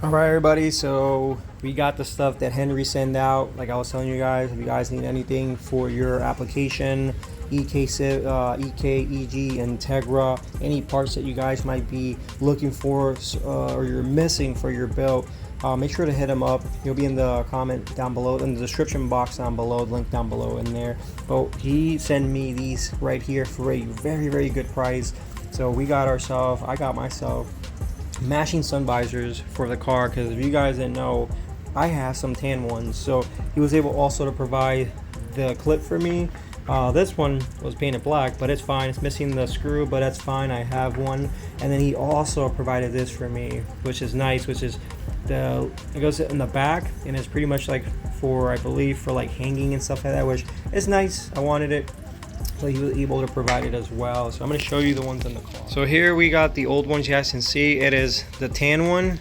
All right, everybody. So we got the stuff that Henry sent out. Like I was telling you guys, if you guys need anything for your application, EK, EG, Integra, any parts that you guys might be looking for or you're missing for your build, make sure to hit him up. He'll be in the comment down below, in the description box down below, link down below in there. But he sent me these right here for a very, very good price. So we got ourselves, I got myself matching sun visors for the car, because if you guys didn't know, I have some tan ones. So he was able also to provide the clip for me. This one was painted black, but it's fine. It's missing the screw, but that's fine. I have one. And then he also provided this for me, which is nice, which is it goes in the back, and it's pretty much like for, I believe, for like hanging and stuff like that, which is nice. I wanted it. So he was able to provide it as well. So I'm going to show you the ones in the car. So here we got the old ones. You guys can see it is the tan one.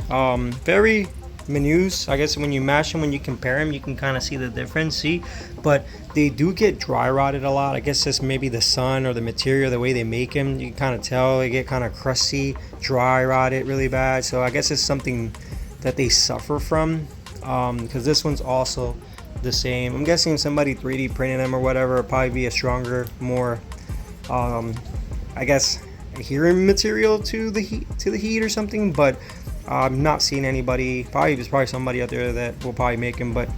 Very minute. I guess when you mash them, when you compare them, you can kind of see the difference. See, but they do get dry rotted a lot. I guess it's maybe the sun or the material, the way they make them. You can kind of tell they get kind of crusty, dry rotted really bad. So I guess it's something that they suffer from, because this one's also the same. I'm guessing somebody 3D printed them or whatever. It'll probably be a stronger, more I guess adherent material to the heat or something, but I'm not seeing anybody. There's probably somebody out there that will probably make them, but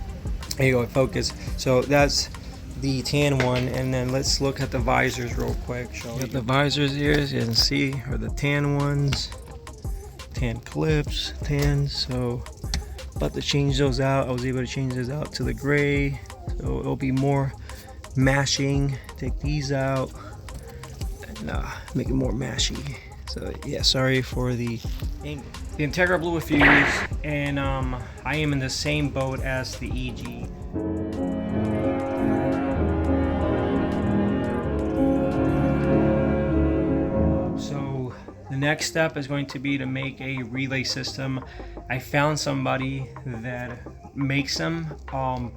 there you go, focus. So that's the tan one. And then let's look at the visors real quick. Got the visors here, as you can see, are the tan ones, tan clips, tan. So about to change those out. I was able to change those out to the gray, so it'll be more mashing. Take these out and make it more mashy. So yeah, sorry for the angle. The Integra blew a fuse, and I am in the same boat as the EG. So the next step is going to be to make a relay system. I found somebody that makes them,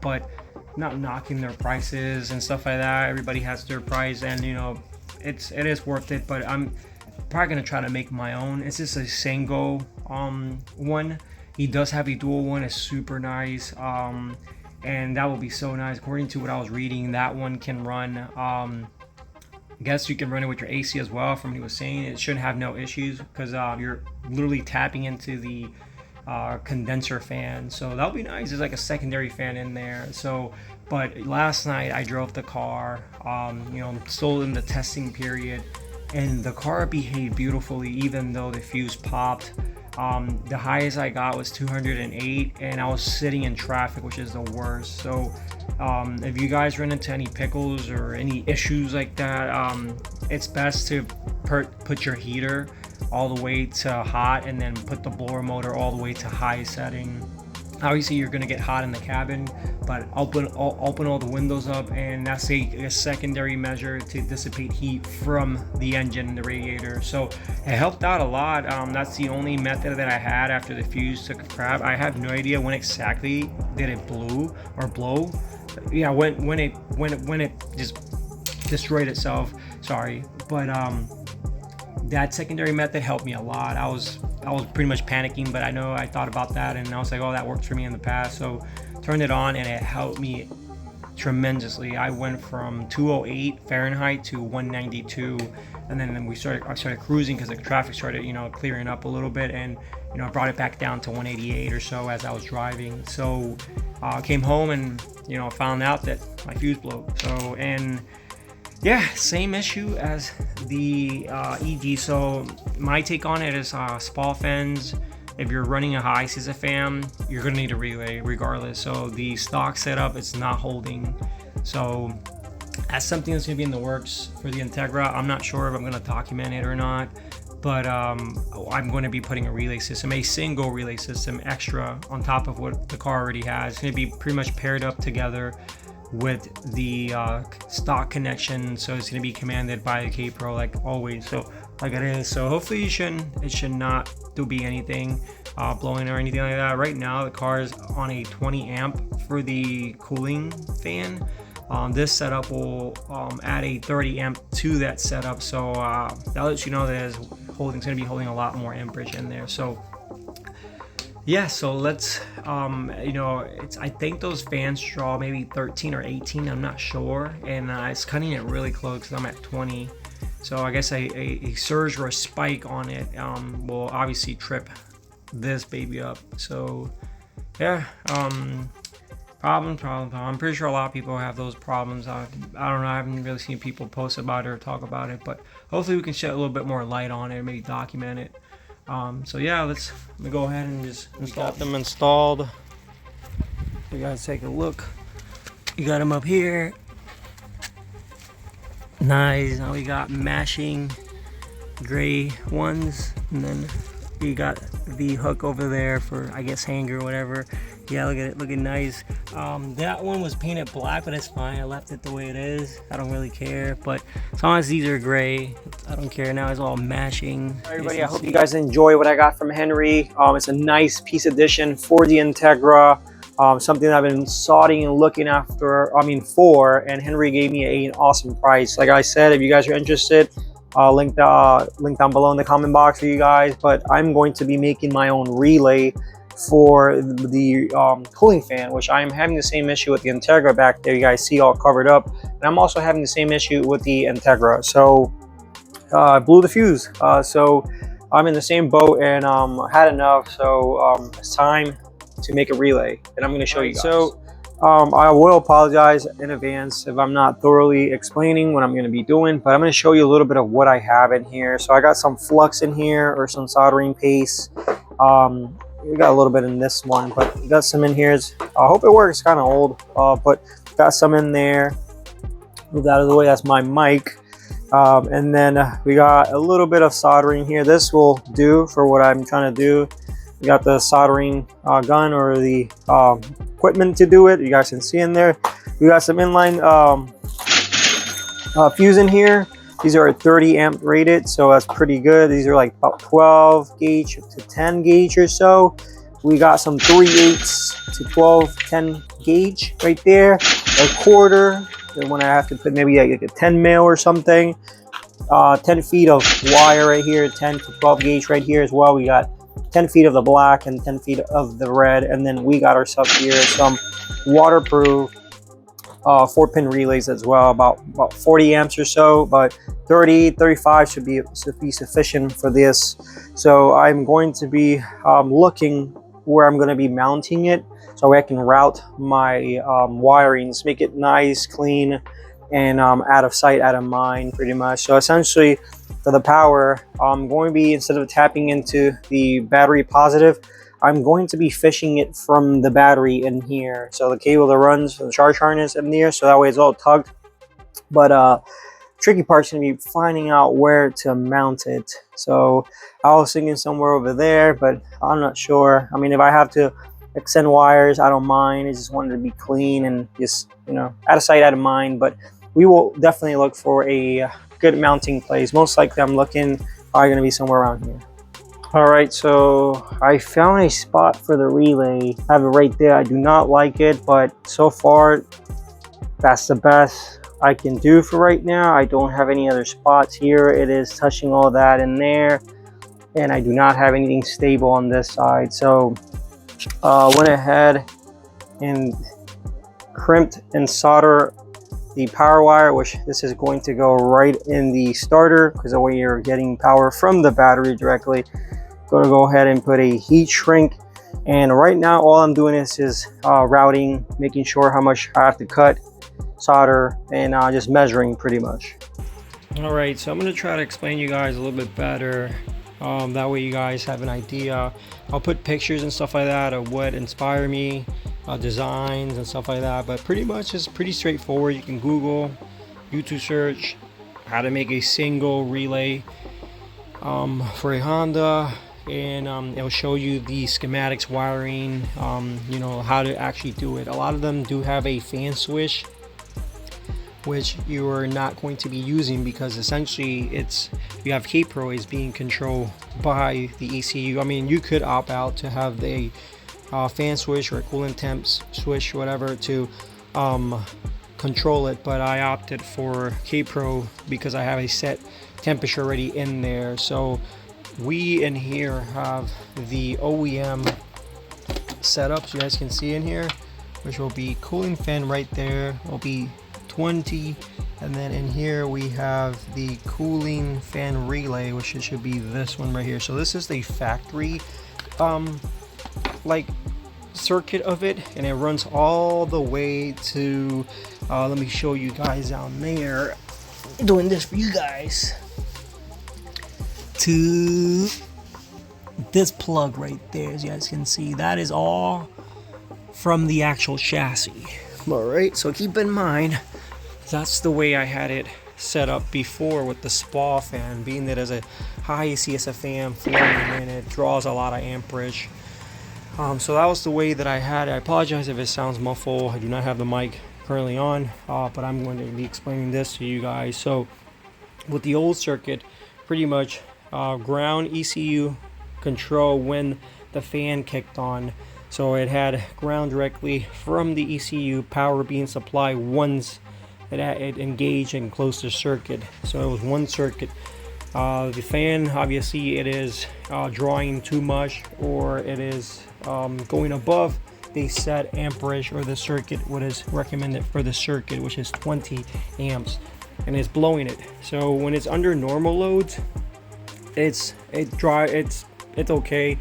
but not knocking their prices and stuff like that. Everybody has their price, and you know, it is worth it. But I'm probably gonna try to make my own. It's just a single one. He does have a dual one. It's super nice, and that will be so nice. According to what I was reading, that one can run. I guess you can run it with your AC as well. From what he was saying, it shouldn't have no issues, because you're literally tapping into the condenser fan, so that'll be nice. There's like a secondary fan in there. So, but last night I drove the car, you know, still in the testing period, and the car behaved beautifully even though the fuse popped. The highest I got was 208, and I was sitting in traffic, which is the worst. So if you guys run into any pickles or any issues like that, it's best to put your heater all the way to hot, and then put the blower motor all the way to high setting. Obviously you're gonna get hot in the cabin, but open all the windows up, and that's a secondary measure to dissipate heat from the engine and the radiator. So it helped out a lot. That's the only method that I had after the fuse took a crap. I have no idea when exactly did it blow. Yeah, when it just destroyed itself. Sorry, but that secondary method helped me a lot. I was pretty much panicking, but I thought about that, and I was like, oh, that worked for me in the past. So turned it on, and it helped me tremendously. I went from 208 Fahrenheit to 192, and then I started cruising, because the traffic started, you know, clearing up a little bit, and you know, I brought it back down to 188 or so as I was driving. So I came home, and you know, found out that my fuse blew. So, and yeah, same issue as the EG. So my take on it is SPAL fans. If you're running a high CISA fan, you're gonna need a relay regardless. So the stock setup, it's not holding. So that's something that's gonna be in the works for the Integra. I'm not sure if I'm gonna document it or not, but I'm going to be putting a relay system, a single relay system extra on top of what the car already has. It's going to be pretty much paired up together with the stock connection, so it's going to be commanded by the KPro like always, so like it is. So hopefully it should not be anything blowing or anything like that. Right now the car is on a 20 amp for the cooling fan. This setup will add a 30 amp to that setup, so that lets you know that it's going to be holding a lot more amperage in there. So Yeah, so let's you know, it's, I think those fans draw maybe 13 or 18, I'm not sure, and it's cutting it really close because I'm at 20. So I guess a surge or a spike on it will obviously trip this baby up. So yeah, problem. I'm pretty sure a lot of people have those problems. I don't know, I haven't really seen people post about it or talk about it, but hopefully we can shed a little bit more light on it, maybe document it. So yeah, let me go ahead and just install them. Installed. You guys take a look. You got them up here. Nice. Now we got mashing gray ones, and then you got the hook over there for, I guess, hanger or whatever. Yeah, look at it, looking nice. That one was painted black, but it's fine. I left it the way it is. I don't really care, but as long as these are gray, I don't care. Now it's all mashing. All right, everybody, I hope you guys enjoy what I got from Henry. It's a nice piece addition for the Integra. Something I've been sodding and looking after, for, and Henry gave me an awesome price. Like I said, if you guys are interested, link down below in the comment box for you guys. But I'm going to be making my own relay for the cooling fan, which I'm having the same issue with the Integra back there. You guys see all covered up, and I'm also having the same issue with the Integra. So I blew the fuse. So I'm in the same boat, and had enough. So it's time to make a relay, and I'm going to show you guys. So I will apologize in advance if I'm not thoroughly explaining what I'm going to be doing, but I'm going to show you a little bit of what I have in here. So I got some flux in here, or some soldering paste. We got a little bit in this one, but we got some in here. I hope it works. Kind of old, but got some in there. Move that out of the way. That's my mic. And then we got a little bit of soldering here. This will do for what I'm trying to do. We got the soldering gun, or the equipment to do it. You guys can see in there. We got some inline fuse in here. These are 30 amp rated, so that's pretty good. These are like about 12 gauge to 10 gauge or so. We got some 3/8 to 12, 10 gauge right there. A quarter. And when I have to put maybe like a 10 mil or something. 10 feet of wire right here. 10 to 12 gauge right here as well. We got 10 feet of the black and 10 feet of the red, and then we got ourselves here some waterproof 4-pin relays as well, about 40 amps or so, but 35 should be sufficient for this. So I'm going to be looking where I'm going to be mounting it, so I can route my wirings, make it nice, clean, and out of sight, out of mind, pretty much. So essentially, for the power, I'm going to be, instead of tapping into the battery positive, I'm going to be fishing it from the battery in here. So the cable that runs the charge harness in there, so that way it's all tugged. But tricky part's gonna be finding out where to mount it. So I was thinking somewhere over there, but I'm not sure. I mean, if I have to extend wires, I don't mind. I just wanted to be clean and just, you know, out of sight, out of mind. But we will definitely look for a good mounting place. Most likely I'm looking probably gonna be somewhere around here. All right, so I found a spot for the relay. I have it right there. I do not like it, but so far that's the best I can do for right now. I don't have any other spots here. It is touching all that in there, and I do not have anything stable on this side. So went ahead and crimped and solder the power wire, which this is going to go right in the starter, because the way you're getting power from the battery directly. Going to go ahead and put a heat shrink, and right now all I'm doing is routing, making sure how much I have to cut, solder, and just measuring pretty much. All right, so I'm going to try to explain you guys a little bit better, that way you guys have an idea. I'll put pictures and stuff like that of what inspired me, designs and stuff like that, but pretty much it's pretty straightforward. You can Google, YouTube search how to make a single relay for a Honda, and it'll show you the schematics, wiring, you know, how to actually do it. A lot of them do have a fan switch, which you are not going to be using, because essentially it's, you have KPro is being controlled by the ECU. I mean, you could opt out to have the fan switch or coolant temps switch, whatever, to control it, but I opted for KPro because I have a set temperature already in there. So we in here have the OEM setup, so you guys can see in here, which will be cooling fan right there, will be 20, and then in here we have the cooling fan relay, which it should be this one right here. So this is the factory like circuit of it, and it runs all the way to let me show you guys down there, doing this for you guys, to this plug right there. As you guys can see, that is all from the actual chassis. All right, so keep in mind that's the way I had it set up before with the SPAL fan, being that as a high CSF fan flowing in, it draws a lot of amperage. So that was the way that I had it. I apologize if it sounds muffled. I do not have the mic currently on, but I'm going to be explaining this to you guys. So with the old circuit, pretty much ground ECU control when the fan kicked on. So it had ground directly from the ECU, power being supplied once it engaged and closed the circuit. So it was one circuit. The fan, obviously it is drawing too much, or it is going above the set amperage or the circuit, what is recommended for the circuit, which is 20 amps, and it's blowing it. So when it's under normal loads, it's okay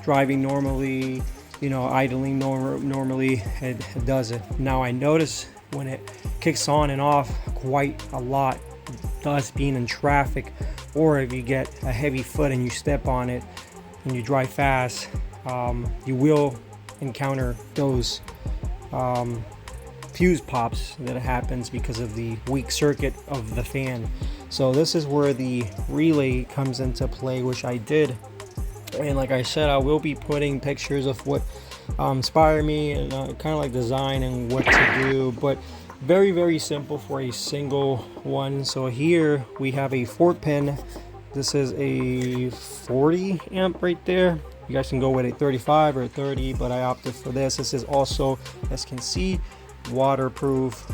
driving normally, you know, idling normally, it does it. Now I notice when it kicks on and off quite a lot, thus being in traffic, or if you get a heavy foot and you step on it and you drive fast, you will encounter those fuse pops that happens because of the weak circuit of the fan. So this is where the relay comes into play, which I did, and like I said, I will be putting pictures of what inspired me and kind of like design and what to do, but very simple for a single one. So here we have a 4-pin. This is a 40 amp right there. You guys can go with a 35 or 30, but I opted for this. This is also, as you can see, waterproof,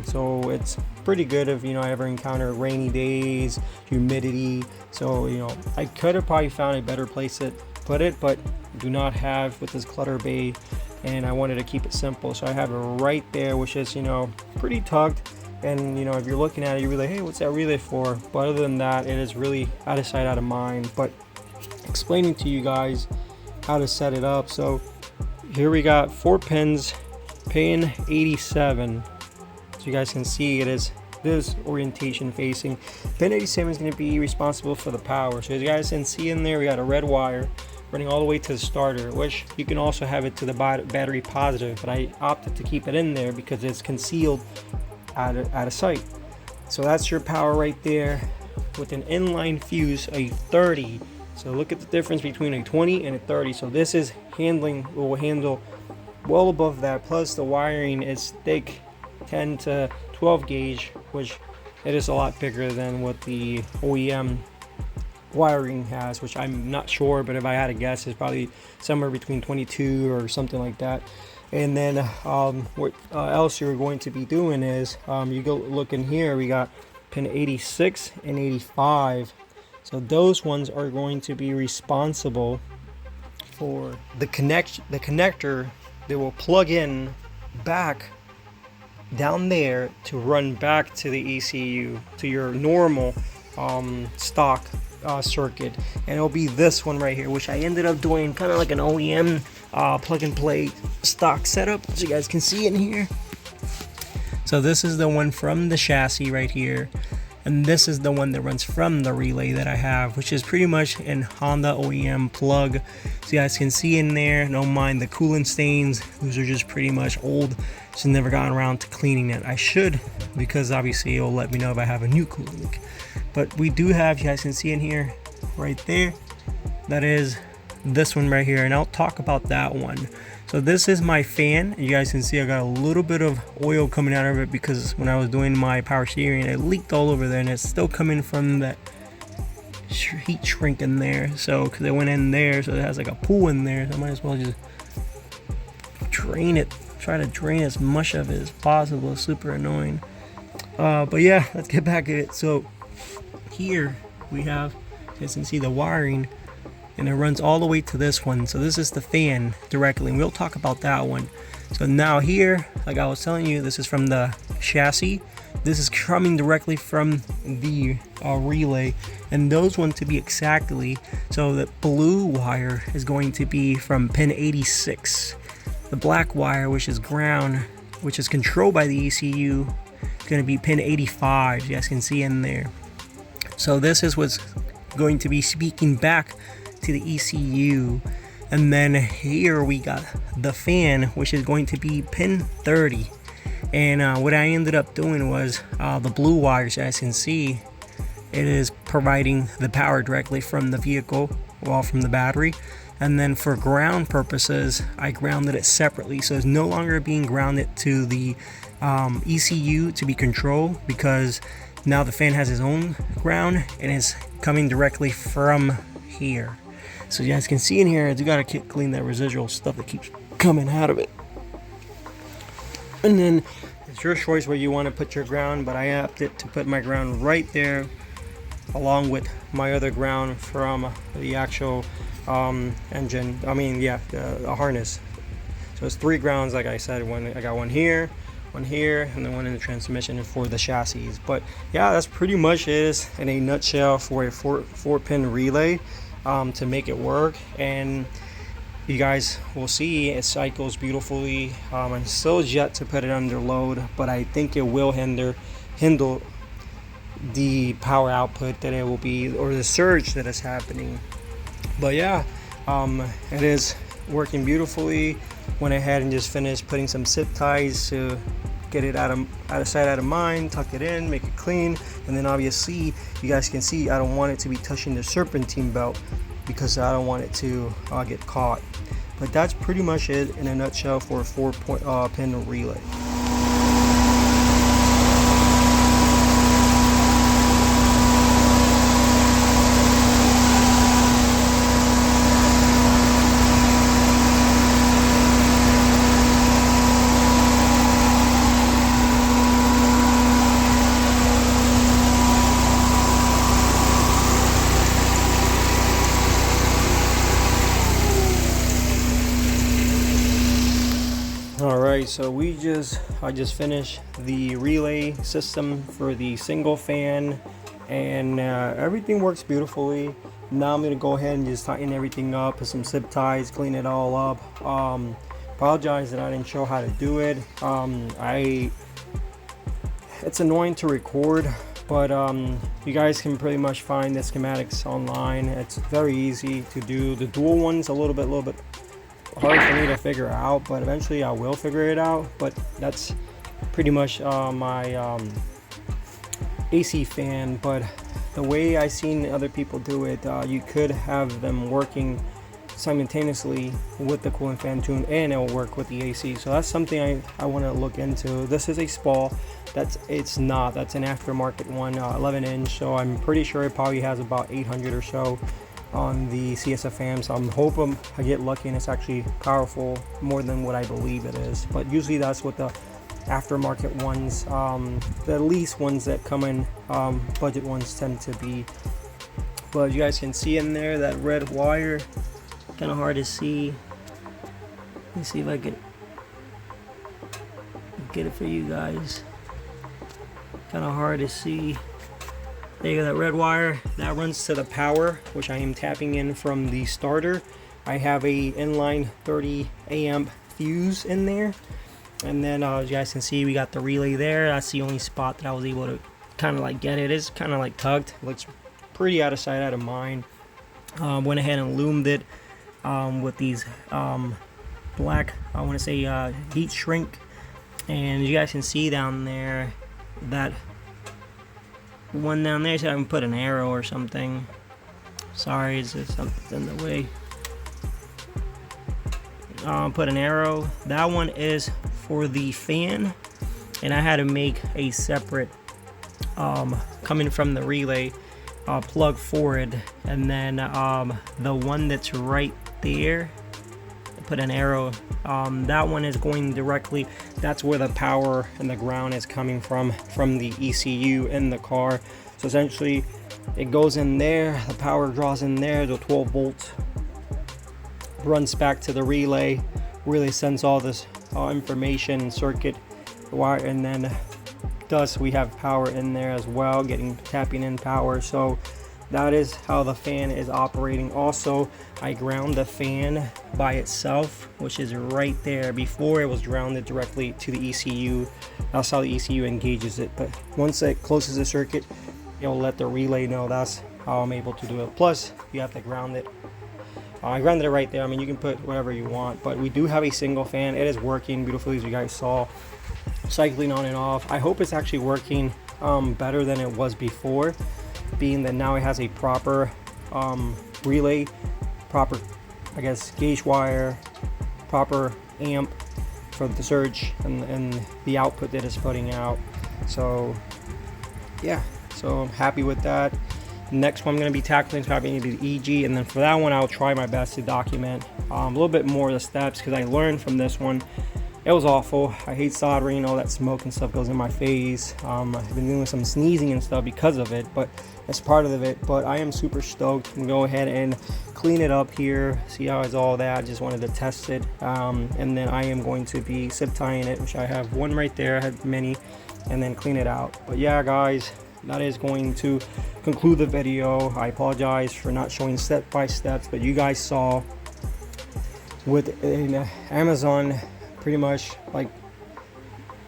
so it's pretty good if, you know, I ever encounter rainy days, humidity. So, you know, I could have probably found a better place to put it, but do not have with this clutter bay, and I wanted to keep it simple, so I have it right there, which is, you know, pretty tucked. And you know, if you're looking at it, you're like, hey, what's that relay for? But other than that, it is really out of sight, out of mind. But explaining to you guys how to set it up. So here we got 4 pins, pin 87. So you guys can see it is this orientation facing. Pin 87 is going to be responsible for the power. So as you guys can see in there, we got a red wire running all the way to the starter, which you can also have it to the battery positive, but I opted to keep it in there because it's concealed out of sight. So that's your power right there with an inline fuse, a 30. So look at the difference between a 20 and a 30. So this is will handle well above that, plus the wiring is thick, 10 to 12 gauge, which it is a lot bigger than what the OEM wiring has, which I'm not sure, but if I had to guess, it's probably somewhere between 22 or something like that. And then what else you're going to be doing is you go look in here, we got pin 86 and 85. So those ones are going to be responsible for the connector that will plug in back down there to run back to the ECU, to your normal stock circuit. And it'll be this one right here, which I ended up doing kind of like an OEM plug and play stock setup, as you guys can see in here. So this is the one from the chassis right here, and this is the one that runs from the relay that I have, which is pretty much an Honda OEM plug. So you guys can see in there, don't mind the coolant stains, those are just pretty much old, just never gotten around to cleaning it. I should, because obviously it'll let me know if I have a new coolant leak. But we do have, you guys can see in here right there, that is this one right here, and I'll talk about that one. So this is my fan, and you guys can see I got a little bit of oil coming out of it because when I was doing my power steering, it leaked all over there, and it's still coming from that heat shrink in there. So because it went in there, so it has like a pool in there, so I might as well just drain it, try to drain as much of it as possible. It's super annoying. But yeah, let's get back at it. So here we have, you guys can see the wiring and it runs all the way to this one. So this is the fan directly, and we'll talk about that one. So now here, like I was telling you, this is from the chassis. This is coming directly from the relay, and those ones to be exactly, so the blue wire is going to be from pin 86. The black wire, which is ground, which is controlled by the ECU, is going to be pin 85. You guys can see in there. So this is what's going to be speaking back to the ECU. And then here we got the fan, which is going to be pin 30. And what I ended up doing was the blue wires, as you can see, it is providing the power directly from the vehicle, well, from the battery. And then for ground purposes, I grounded it separately, so it's no longer being grounded to the ECU to be controlled, because now the fan has its own ground and it's coming directly from here. So you guys can see in here, you gotta clean that residual stuff that keeps coming out of it. And then it's your choice where you want to put your ground, but I opted to put my ground right there, along with my other ground from the actual engine. I mean, yeah, the harness. So it's 3 grounds, like I said. I got one here, and then one in the transmission for the chassis. But yeah, that's pretty much it in a nutshell for a 4-pin relay to make it work. And you guys will see it cycles beautifully. I'm still yet to put it under load, but I think it will handle the power output that it will be, or the surge that is happening. But yeah, it is working beautifully. Went ahead and just finished putting some zip ties to get it out of sight, out of mind, tuck it in, make it clean. And then obviously you guys can see I don't want it to be touching the serpentine belt, because I don't want it to get caught. But that's pretty much it in a nutshell for a 4-pin relay. Alright, so I just finished the relay system for the single fan, and everything works beautifully. Now I'm going to go ahead and just tighten everything up, put some zip ties, clean it all up. Apologize that I didn't show how to do it. It's annoying to record, but you guys can pretty much find the schematics online. It's very easy to do. The dual one's a little bit hard for me to figure out, but eventually I will figure it out. But that's pretty much my AC fan. But the way I seen other people do it, you could have them working simultaneously with the cooling fan tune, and it will work with the AC. So that's something I want to look into. This is a SPAL. That's an aftermarket one, 11-inch. So I'm pretty sure it probably has about 800 or so on the CSFM. So I'm hoping I get lucky and it's actually powerful more than what I believe it is. But usually that's what the aftermarket ones, the least ones that come in, budget ones tend to be. But you guys can see in there that red wire, kind of hard to see. Let me see if I can get it for you guys. Kind of hard to see. There you go, that red wire that runs to the power, which I am tapping in from the starter. I have a inline 30 amp fuse in there, and then as you guys can see, we got the relay there. That's the only spot that I was able to kind of like get it. It's kind of like tucked, looks pretty out of sight, out of mind. Went ahead and loomed it with these black, I want to say heat shrink, and you guys can see down there that one down there, so I can put an arrow or something. Sorry, is there something in the way? Put an arrow. That one is for the fan, and I had to make a separate coming from the relay plug for it, and then the one that's right there, put an arrow. That one is going directly, that's where the power and the ground is coming from the ECU in the car. So essentially it goes in there, the power draws in there, the 12 volts runs back to the relay sends all this information and circuit wire, and then thus we have power in there as well, tapping in power. So that is how the fan is operating. Also, I ground the fan by itself, which is right there. Before, it was grounded directly to the ECU. That's how the ECU engages it. But once it closes the circuit, it'll let the relay know. That's how I'm able to do it. Plus, you have to ground it. I grounded it right there. I mean, you can put whatever you want, but we do have a single fan. It is working beautifully, as you guys saw, cycling on and off. I hope it's actually working better than it was before, being that now it has a proper relay, proper, I guess, gauge wire, proper amp for the surge and the output that it's putting out. So yeah, so I'm happy with that. Next one I'm going to be tackling is probably going to be the EG, and then for that one I'll try my best to document a little bit more of the steps, because I learned from this one. It was awful. I hate soldering. All that smoke and stuff goes in my face. I've been doing some sneezing and stuff because of it, but that's part of it. But I am super stoked. I'm gonna go ahead and clean it up here, see how it's all that. I just wanted to test it, and then I am going to be zip tying it, which I have one right there. I had many, and then clean it out. But yeah, guys, that is going to conclude the video. I apologize for not showing step by steps, but you guys saw with an Amazon, pretty much like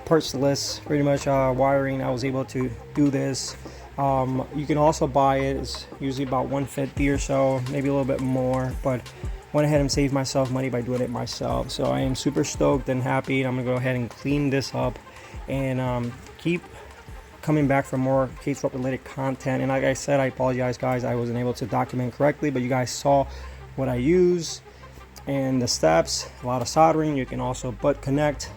parts list, pretty much wiring, I was able to do this. You can also buy it. It's usually about $150 or so, maybe a little bit more, but went ahead and saved myself money by doing it myself. So I am super stoked and happy. I'm gonna go ahead and clean this up and keep coming back for more K-Swap related content. And like I said, I apologize, guys, I wasn't able to document correctly, but you guys saw what I use and the steps. A lot of soldering. You can also butt connect,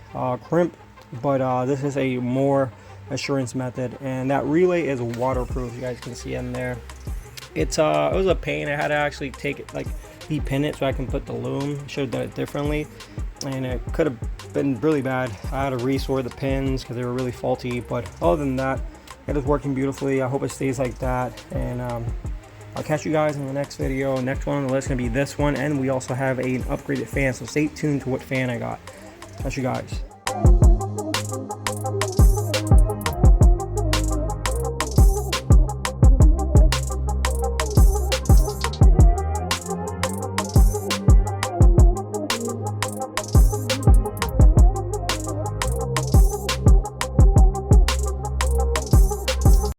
crimp, but this is a more assurance method, and that relay is waterproof. You guys can see in there. It was a pain. I had to actually take it, like depin it so I can put the loom. Should have done it differently, and it could have been really bad. I had to resort the pins because they were really faulty, but other than that, it is working beautifully. I hope it stays like that, and I'll catch you guys in the next video. Next one on the list is going to be this one, and we also have an upgraded fan, so stay tuned to what fan I got. Catch you guys.